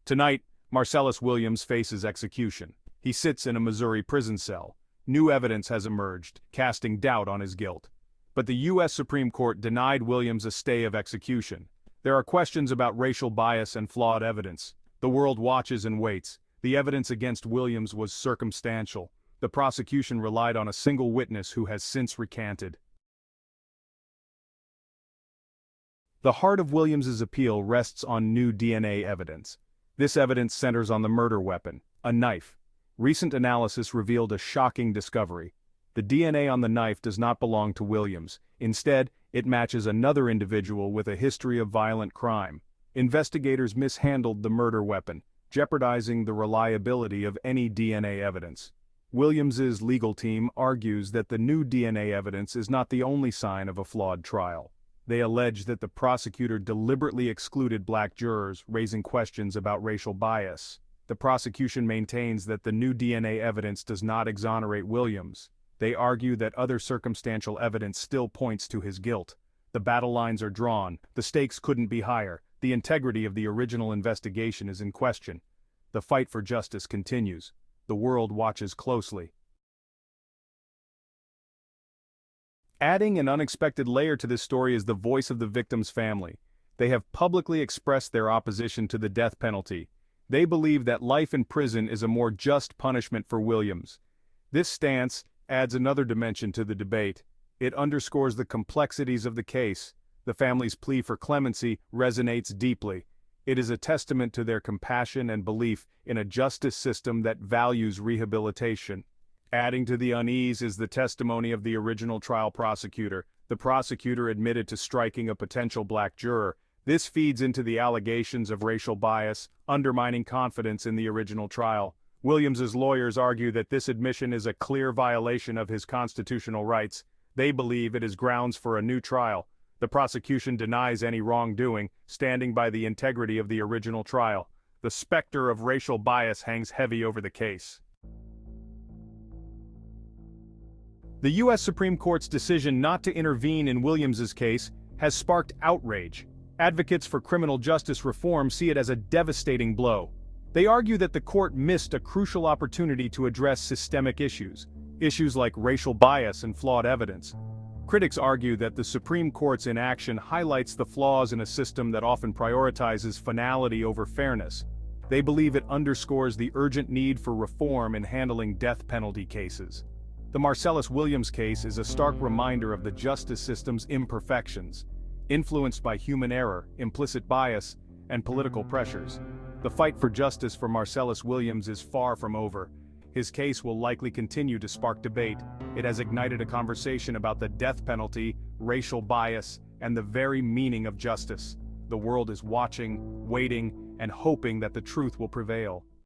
Tonight, Marcellus Williams faces execution. He sits in a Missouri prison cell. New evidence has emerged, casting doubt on his guilt. But the U.S. Supreme Court denied Williams a stay of execution. There are questions about racial bias and flawed evidence. The world watches and waits. The evidence against Williams was circumstantial. The prosecution relied on a single witness who has since recanted. The heart of Williams's appeal rests on new DNA evidence. This evidence centers on the murder weapon, a knife. Recent analysis revealed a shocking discovery. The DNA on the knife does not belong to Williams. Instead, it matches another individual with a history of violent crime. Investigators mishandled the murder weapon, jeopardizing the reliability of any DNA evidence. Williams's legal team argues that the new DNA evidence is not the only sign of a flawed trial. They allege that the prosecutor deliberately excluded black jurors, raising questions about racial bias. The prosecution maintains that the new DNA evidence does not exonerate Williams. They argue that other circumstantial evidence still points to his guilt. The battle lines are drawn, the stakes couldn't be higher, the integrity of the original investigation is in question. The fight for justice continues. The world watches closely. Adding an unexpected layer to this story is the voice of the victim's family. They have publicly expressed their opposition to the death penalty. They believe that life in prison is a more just punishment for Williams. This stance adds another dimension to the debate. It underscores the complexities of the case. The family's plea for clemency resonates deeply. It is a testament to their compassion and belief in a justice system that values rehabilitation. Adding to the unease is the testimony of the original trial prosecutor. The prosecutor admitted to striking a potential black juror. This feeds into the allegations of racial bias, undermining confidence in the original trial. Williams's lawyers argue that this admission is a clear violation of his constitutional rights. They believe it is grounds for a new trial. The prosecution denies any wrongdoing, standing by the integrity of the original trial. The specter of racial bias hangs heavy over the case. The U.S. Supreme Court's decision not to intervene in Williams's case has sparked outrage. Advocates for criminal justice reform see it as a devastating blow. They argue that the court missed a crucial opportunity to address systemic issues like racial bias and flawed evidence. Critics argue that the Supreme Court's inaction highlights the flaws in a system that often prioritizes finality over fairness. They believe it underscores the urgent need for reform in handling death penalty cases. The Marcellus Williams case is a stark reminder of the justice system's imperfections, influenced by human error, implicit bias, and political pressures. The fight for justice for Marcellus Williams is far from over. His case will likely continue to spark debate. It has ignited a conversation about the death penalty, racial bias, and the very meaning of justice. The world is watching, waiting, and hoping that the truth will prevail.